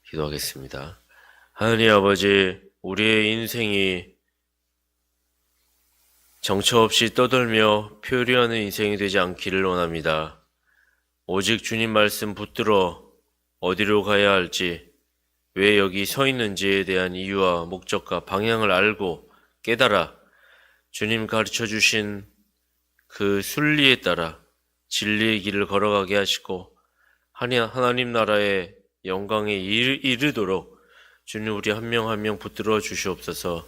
기도하겠습니다. 하나님 아버지, 우리의 인생이 정처 없이 떠돌며 표류하는 인생이 되지 않기를 원합니다. 오직 주님 말씀 붙들어 어디로 가야 할지, 왜 여기 서 있는지에 대한 이유와 목적과 방향을 알고 깨달아 주님 가르쳐 주신 그 순리에 따라 진리의 길을 걸어가게 하시고 하나님 나라의 영광에 이르도록 주님 우리 한 명 한 명 붙들어 주시옵소서.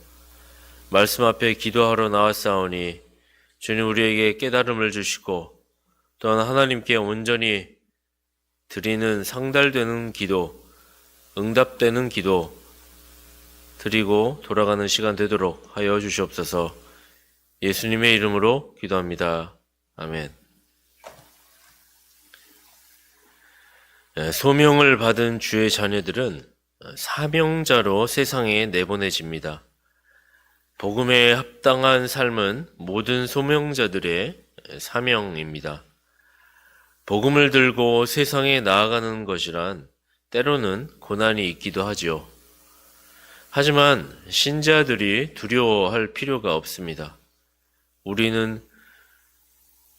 말씀 앞에 기도하러 나왔사오니 주님 우리에게 깨달음을 주시고 또한 하나님께 온전히 드리는 상달되는 기도, 응답되는 기도 드리고 돌아가는 시간 되도록 하여 주시옵소서. 예수님의 이름으로 기도합니다. 아멘. 소명을 받은 주의 자녀들은 사명자로 세상에 내보내집니다. 복음에 합당한 삶은 모든 소명자들의 사명입니다. 복음을 들고 세상에 나아가는 것이란 때로는 고난이 있기도 하지요. 하지만 신자들이 두려워할 필요가 없습니다. 우리는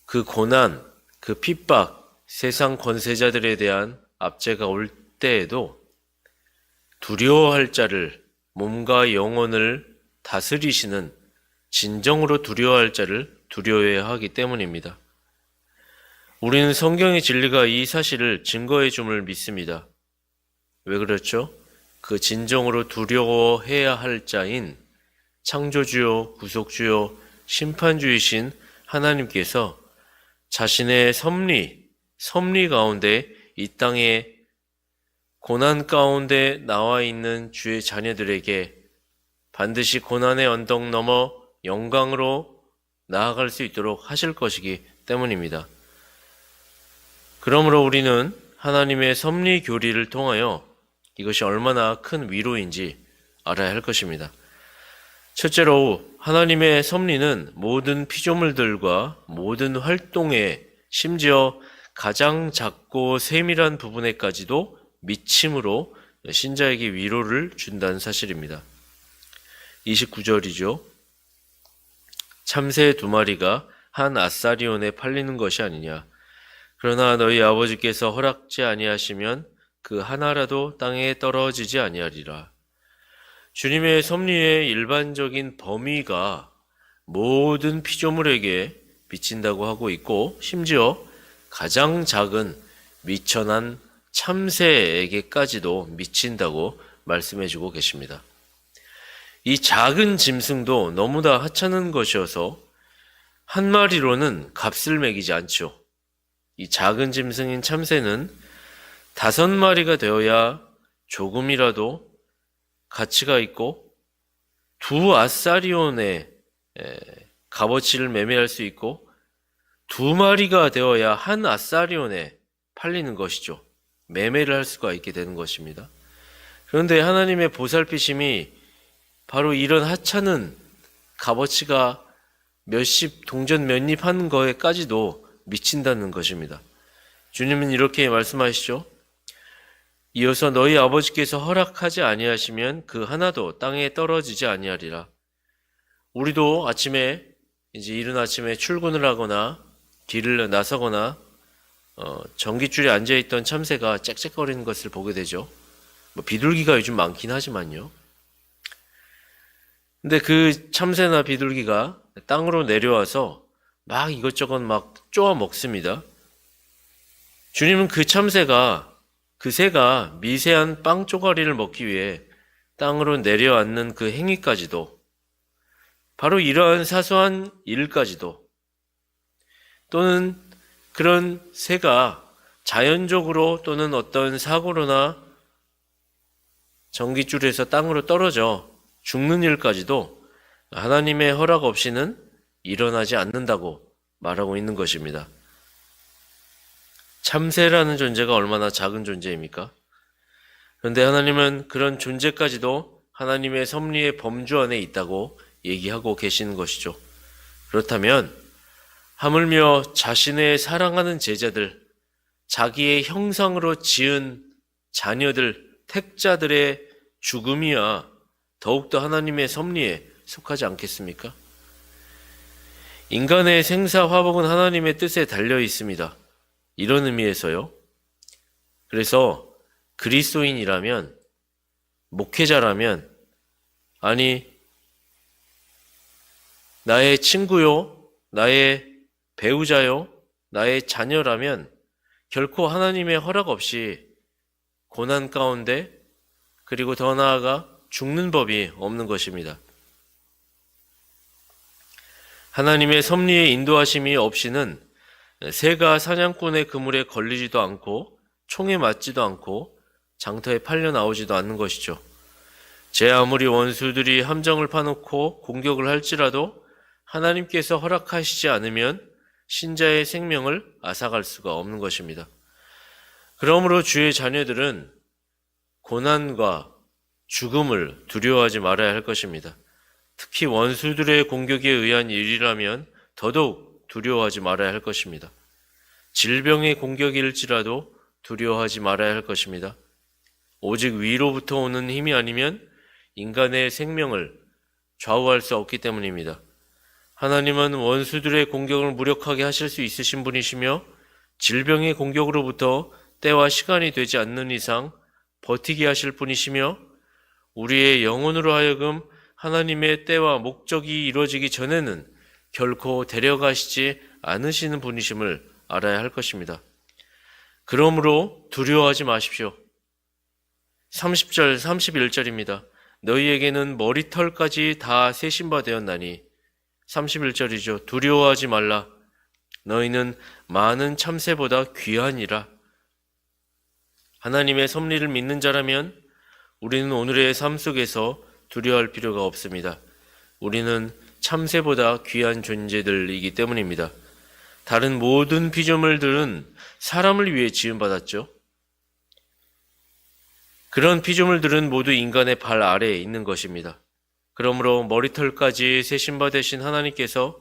그 고난, 그 핍박, 세상 권세자들에 대한 압제가 올 때에도 두려워할 자를, 몸과 영혼을 다스리시는 진정으로 두려워할 자를 두려워해야 하기 때문입니다. 우리는 성경의 진리가 이 사실을 증거해 줌을 믿습니다. 왜 그렇죠? 그 진정으로 두려워해야 할 자인 창조주요, 구속주요, 심판주이신 하나님께서 자신의 섭리 가운데 이 땅에 고난 가운데 나와 있는 주의 자녀들에게 반드시 고난의 언덕 넘어 영광으로 나아갈 수 있도록 하실 것이기 때문입니다. 그러므로 우리는 하나님의 섭리 교리를 통하여 이것이 얼마나 큰 위로인지 알아야 할 것입니다. 첫째로 하나님의 섭리는 모든 피조물들과 모든 활동에 심지어 가장 작고 세밀한 부분에까지도 미침으로 신자에게 위로를 준다는 사실입니다. 29절이죠. 참새 2마리가 한 아사리온에 팔리는 것이 아니냐. 그러나 너희 아버지께서 허락지 아니하시면 그 하나라도 땅에 떨어지지 아니하리라. 주님의 섭리의 일반적인 범위가 모든 피조물에게 미친다고 하고 있고 심지어 가장 작은 미천한 참새에게까지도 미친다고 말씀해주고 계십니다. 이 작은 짐승도 너무나 하찮은 것이어서 한 마리로는 값을 매기지 않죠. 이 작은 짐승인 참새는 5마리가 되어야 조금이라도 가치가 있고 2 아사리온의 값어치를 매매할 수 있고 2마리가 되어야 한 아사리온에 팔리는 것이죠. 매매를 할 수가 있게 되는 것입니다. 그런데 하나님의 보살피심이 바로 이런 하찮은 값어치가 몇십 동전 몇 입 하는 거에까지도 미친다는 것입니다. 주님은 이렇게 말씀하시죠. 이어서 너희 아버지께서 허락하지 아니하시면 그 하나도 땅에 떨어지지 아니하리라. 우리도 아침에 이제 이른 아침에 출근을 하거나 길을 나서거나 전깃줄에 앉아있던 참새가 짹짹거리는 것을 보게 되죠. 비둘기가 요즘 많긴 하지만요. 근데 그 참새나 비둘기가 땅으로 내려와서 막 이것저것 막 쪼아 먹습니다. 주님은 그 참새가, 그 새가 미세한 빵 쪼가리를 먹기 위해 땅으로 내려앉는 그 행위까지도, 바로 이러한 사소한 일까지도, 또는 그런 새가 자연적으로 또는 어떤 사고로나 전깃줄에서 땅으로 떨어져 죽는 일까지도 하나님의 허락 없이는 일어나지 않는다고 말하고 있는 것입니다. 참새라는 존재가 얼마나 작은 존재입니까? 그런데 하나님은 그런 존재까지도 하나님의 섭리의 범주 안에 있다고 얘기하고 계시는 것이죠. 그렇다면 하물며 자신의 사랑하는 제자들, 자기의 형상으로 지은 자녀들 택자들의 죽음이야 더욱더 하나님의 섭리에 속하지 않겠습니까? 인간의 생사화복은 하나님의 뜻에 달려 있습니다. 이런 의미에서요. 그래서 그리스도인이라면, 목회자라면, 아니 나의 친구요, 나의 배우자요, 나의 자녀라면 결코 하나님의 허락 없이 고난 가운데 그리고 더 나아가 죽는 법이 없는 것입니다. 하나님의 섭리의 인도하심이 없이는 새가 사냥꾼의 그물에 걸리지도 않고 총에 맞지도 않고 장터에 팔려 나오지도 않는 것이죠. 제 아무리 원수들이 함정을 파놓고 공격을 할지라도 하나님께서 허락하시지 않으면 신자의 생명을 앗아갈 수가 없는 것입니다. 그러므로 주의 자녀들은 고난과 죽음을 두려워하지 말아야 할 것입니다. 특히 원수들의 공격에 의한 일이라면 더더욱 두려워하지 말아야 할 것입니다. 질병의 공격일지라도 두려워하지 말아야 할 것입니다. 오직 위로부터 오는 힘이 아니면 인간의 생명을 좌우할 수 없기 때문입니다. 하나님은 원수들의 공격을 무력하게 하실 수 있으신 분이시며 질병의 공격으로부터 때와 시간이 되지 않는 이상 버티게 하실 분이시며 우리의 영혼으로 하여금 하나님의 때와 목적이 이루어지기 전에는 결코 데려가시지 않으시는 분이심을 알아야 할 것입니다. 그러므로 두려워하지 마십시오. 30절, 31절입니다. 너희에게는 머리털까지 다 세신 바 되었나니 31절이죠. 두려워하지 말라. 너희는 많은 참새보다 귀하니라. 하나님의 섭리를 믿는 자라면 우리는 오늘의 삶 속에서 두려워할 필요가 없습니다. 우리는 참새보다 귀한 존재들이기 때문입니다. 다른 모든 피조물들은 사람을 위해 지음받았죠. 그런 피조물들은 모두 인간의 발 아래에 있는 것입니다. 그러므로 머리털까지 세신 바 되신 하나님께서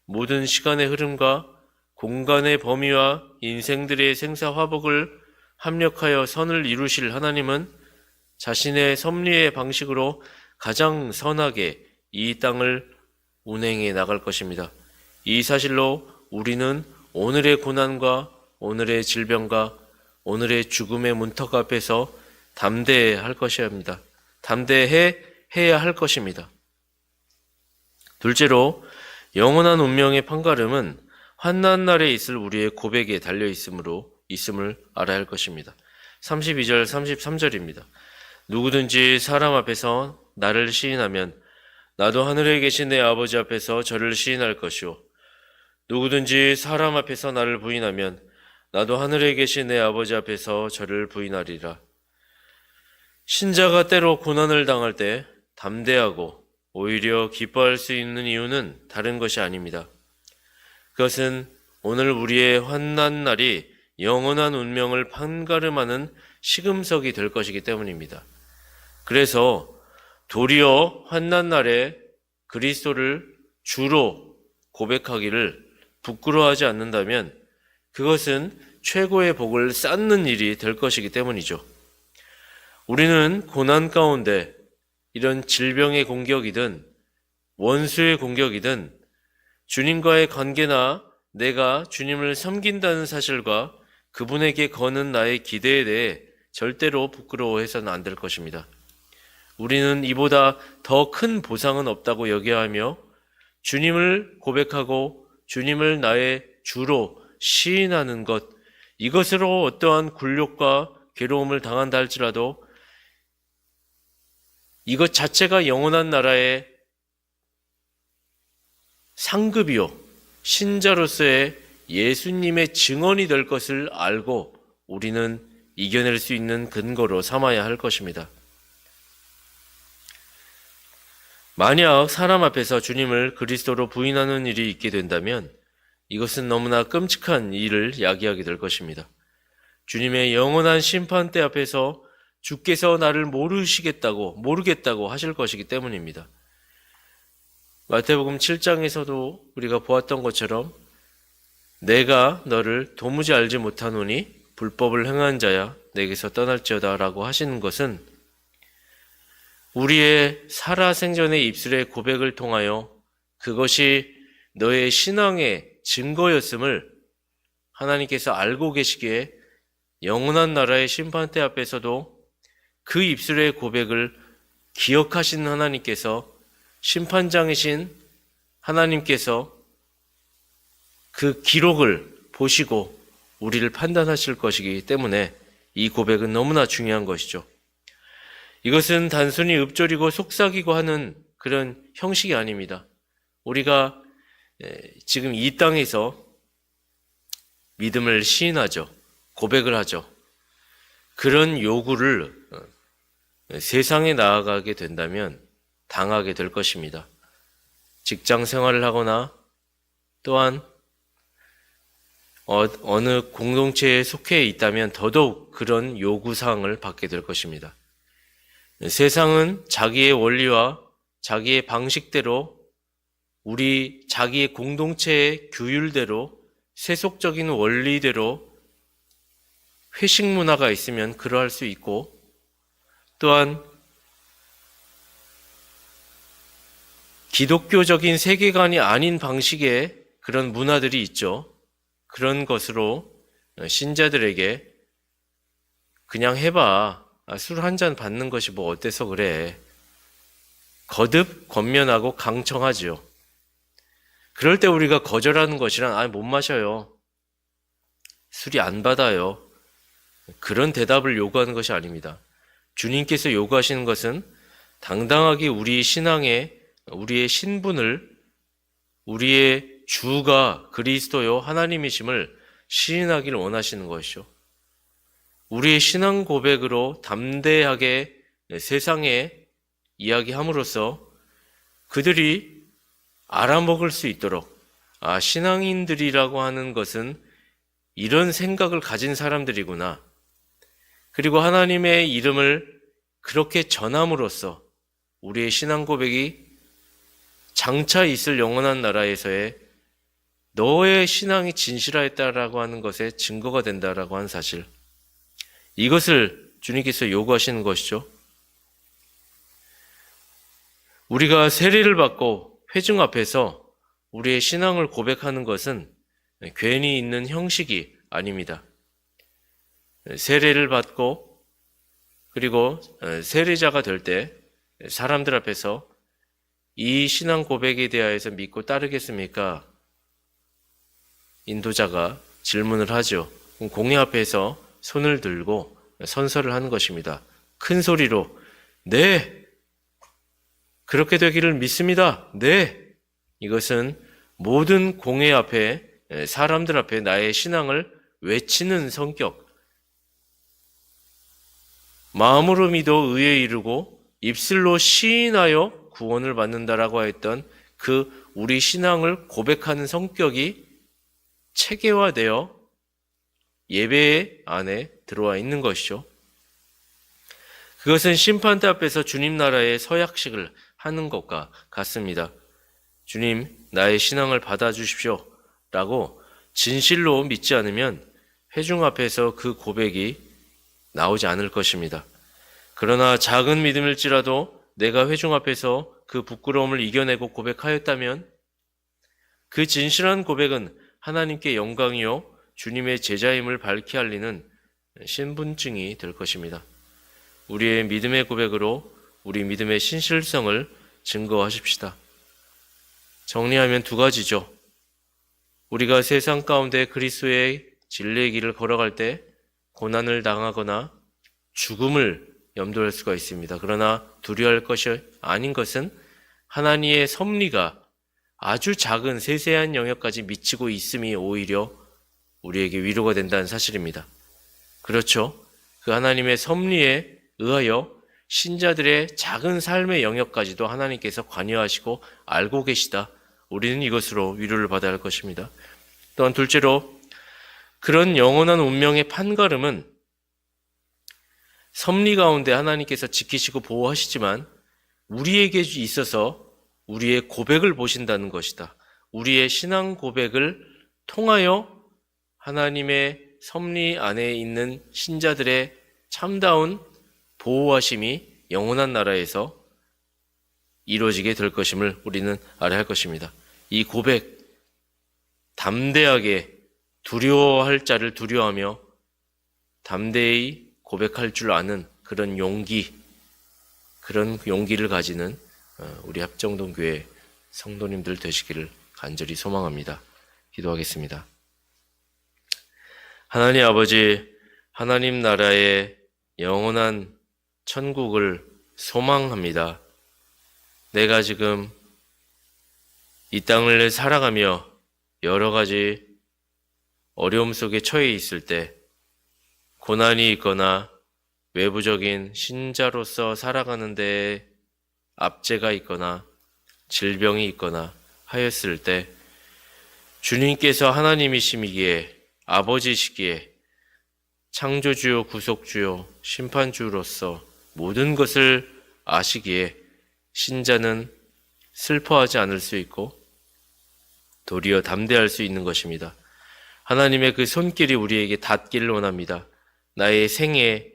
모든 시간의 흐름과 공간의 범위와 인생들의 생사화복을 합력하여 선을 이루실 하나님은 자신의 섭리의 방식으로 가장 선하게 이 땅을 운행해 나갈 것입니다. 이 사실로 우리는 오늘의 고난과 오늘의 질병과 오늘의 죽음의 문턱 앞에서 담대해야 할 것입니다. 담대해야 할 것입니다. 둘째로 영원한 운명의 판가름은 환난 날에 있을 우리의 고백에 달려 있음을 알아야 할 것입니다. 32절, 33절입니다. 누구든지 사람 앞에서 나를 시인하면 나도 하늘에 계신 내 아버지 앞에서 저를 시인할 것이요. 누구든지 사람 앞에서 나를 부인하면 나도 하늘에 계신 내 아버지 앞에서 저를 부인하리라. 신자가 때로 고난을 당할 때 담대하고 오히려 기뻐할 수 있는 이유는 다른 것이 아닙니다. 그것은 오늘 우리의 환난 날이 영원한 운명을 판가름하는 시금석이 될 것이기 때문입니다. 그래서 도리어 환난 날에 그리스도를 주로 고백하기를 부끄러워하지 않는다면 그것은 최고의 복을 쌓는 일이 될 것이기 때문이죠. 우리는 고난 가운데 이런 질병의 공격이든 원수의 공격이든 주님과의 관계나 내가 주님을 섬긴다는 사실과 그분에게 거는 나의 기대에 대해 절대로 부끄러워해서는 안 될 것입니다. 우리는 이보다 더 큰 보상은 없다고 여겨야 하며 주님을 고백하고 주님을 나의 주로 시인하는 것, 이것으로 어떠한 굴욕과 괴로움을 당한다 할지라도 이것 자체가 영원한 나라의 상급이요, 신자로서의 예수님의 증언이 될 것을 알고 우리는 이겨낼 수 있는 근거로 삼아야 할 것입니다. 만약 사람 앞에서 주님을 그리스도로 부인하는 일이 있게 된다면 이것은 너무나 끔찍한 일을 야기하게 될 것입니다. 주님의 영원한 심판대 앞에서 주께서 나를 모르겠다고 하실 것이기 때문입니다. 마태복음 7장에서도 우리가 보았던 것처럼 내가 너를 도무지 알지 못하노니 불법을 행한 자야 내게서 떠날지어다 라고 하시는 것은 우리의 살아생전의 입술의 고백을 통하여 그것이 너의 신앙의 증거였음을 하나님께서 알고 계시기에 영원한 나라의 심판대 앞에서도 그 입술의 고백을 기억하시는 하나님께서, 심판장이신 하나님께서 그 기록을 보시고 우리를 판단하실 것이기 때문에 이 고백은 너무나 중요한 것이죠. 이것은 단순히 읊조리고 속삭이고 하는 그런 형식이 아닙니다. 우리가 지금 이 땅에서 믿음을 시인하죠. 고백을 하죠. 그런 요구를 세상에 나아가게 된다면 당하게 될 것입니다. 직장 생활을 하거나 또한 어느 공동체에 속해 있다면 더더욱 그런 요구사항을 받게 될 것입니다. 세상은 자기의 원리와 자기의 방식대로 자기의 공동체의 규율대로 세속적인 원리대로 회식 문화가 있으면 그러할 수 있고, 또한 기독교적인 세계관이 아닌 방식의 그런 문화들이 있죠. 그런 것으로 신자들에게 그냥 해봐. 술 한 잔 받는 것이 뭐 어때서 그래. 거듭 권면하고 강청하지요. 그럴 때 우리가 거절하는 것이란 못 마셔요. 술이 안 받아요. 그런 대답을 요구하는 것이 아닙니다. 주님께서 요구하시는 것은 당당하게 우리 신앙에 우리의 신분을, 우리의 주가 그리스도요 하나님이심을 시인하기를 원하시는 것이죠. 우리의 신앙 고백으로 담대하게 세상에 이야기함으로써 그들이 알아먹을 수 있도록, 신앙인들이라고 하는 것은 이런 생각을 가진 사람들이구나. 그리고 하나님의 이름을 그렇게 전함으로써 우리의 신앙 고백이 장차 있을 영원한 나라에서의 너의 신앙이 진실하였다라고 하는 것에 증거가 된다라고 하는 사실, 이것을 주님께서 요구하시는 것이죠. 우리가 세례를 받고 회중 앞에서 우리의 신앙을 고백하는 것은 괜히 있는 형식이 아닙니다. 세례를 받고 그리고 세례자가 될 때 사람들 앞에서 이 신앙 고백에 대하여서 믿고 따르겠습니까? 인도자가 질문을 하죠. 공회 앞에서 손을 들고 선서를 하는 것입니다. 큰 소리로 네! 그렇게 되기를 믿습니다. 네! 이것은 모든 공회 앞에, 사람들 앞에 나의 신앙을 외치는 성격, 마음으로 믿어 의에 이르고 입술로 시인하여 구원을 받는다라고 했던 그 우리 신앙을 고백하는 성격이 체계화되어 예배 안에 들어와 있는 것이죠. 그것은 심판대 앞에서 주님 나라의 서약식을 하는 것과 같습니다. 주님, 나의 신앙을 받아주십시오 라고 진실로 믿지 않으면 회중 앞에서 그 고백이 나오지 않을 것입니다. 그러나 작은 믿음일지라도 내가 회중 앞에서 그 부끄러움을 이겨내고 고백하였다면 그 진실한 고백은 하나님께 영광이요 주님의 제자임을 밝히 알리는 신분증이 될 것입니다. 우리의 믿음의 고백으로 우리 믿음의 신실성을 증거하십시다. 정리하면 두 가지죠. 우리가 세상 가운데 그리스도의 진리의 길을 걸어갈 때 고난을 당하거나 죽음을 염두할 수가 있습니다. 그러나 두려워할 것이 아닌 것은 하나님의 섭리가 아주 작은 세세한 영역까지 미치고 있음이 오히려 우리에게 위로가 된다는 사실입니다. 그렇죠. 그 하나님의 섭리에 의하여 신자들의 작은 삶의 영역까지도 하나님께서 관여하시고 알고 계시다. 우리는 이것으로 위로를 받아야 할 것입니다. 또한 둘째로, 그런 영원한 운명의 판가름은 섭리 가운데 하나님께서 지키시고 보호하시지만 우리에게 있어서 우리의 고백을 보신다는 것이다. 우리의 신앙 고백을 통하여 하나님의 섭리 안에 있는 신자들의 참다운 보호하심이 영원한 나라에서 이루어지게 될 것임을 우리는 알아야 할 것입니다. 이 고백, 담대하게 두려워할 자를 두려워하며 담대히 고백할 줄 아는 그런 용기를 가지는 우리 합정동교회 성도님들 되시기를 간절히 소망합니다. 기도하겠습니다. 하나님 아버지, 하나님 나라의 영원한 천국을 소망합니다. 내가 지금 이 땅을 살아가며 여러 가지 어려움 속에 처해 있을 때, 고난이 있거나 외부적인 신자로서 살아가는 데 압제가 있거나 질병이 있거나 하였을 때, 주님께서 하나님이시기에, 아버지시기에, 창조주요 구속주요 심판주로서 모든 것을 아시기에 신자는 슬퍼하지 않을 수 있고 도리어 담대할 수 있는 것입니다. 하나님의 그 손길이 우리에게 닿기를 원합니다. 나의 생애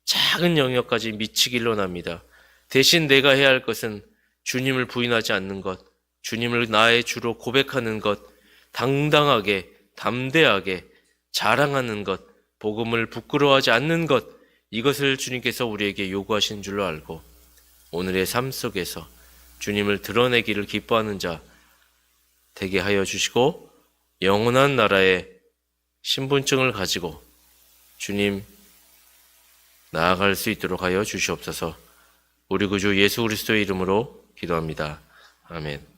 작은 영역까지 미치기를 원합니다. 대신 내가 해야 할 것은 주님을 부인하지 않는 것, 주님을 나의 주로 고백하는 것, 당당하게 담대하게 자랑하는 것, 복음을 부끄러워하지 않는 것, 이것을 주님께서 우리에게 요구하신 줄로 알고 오늘의 삶 속에서 주님을 드러내기를 기뻐하는 자 되게 하여 주시고, 영원한 나라의 신분증을 가지고 주님 나아갈 수 있도록 하여 주시옵소서. 우리 구주 예수 그리스도의 이름으로 기도합니다. 아멘.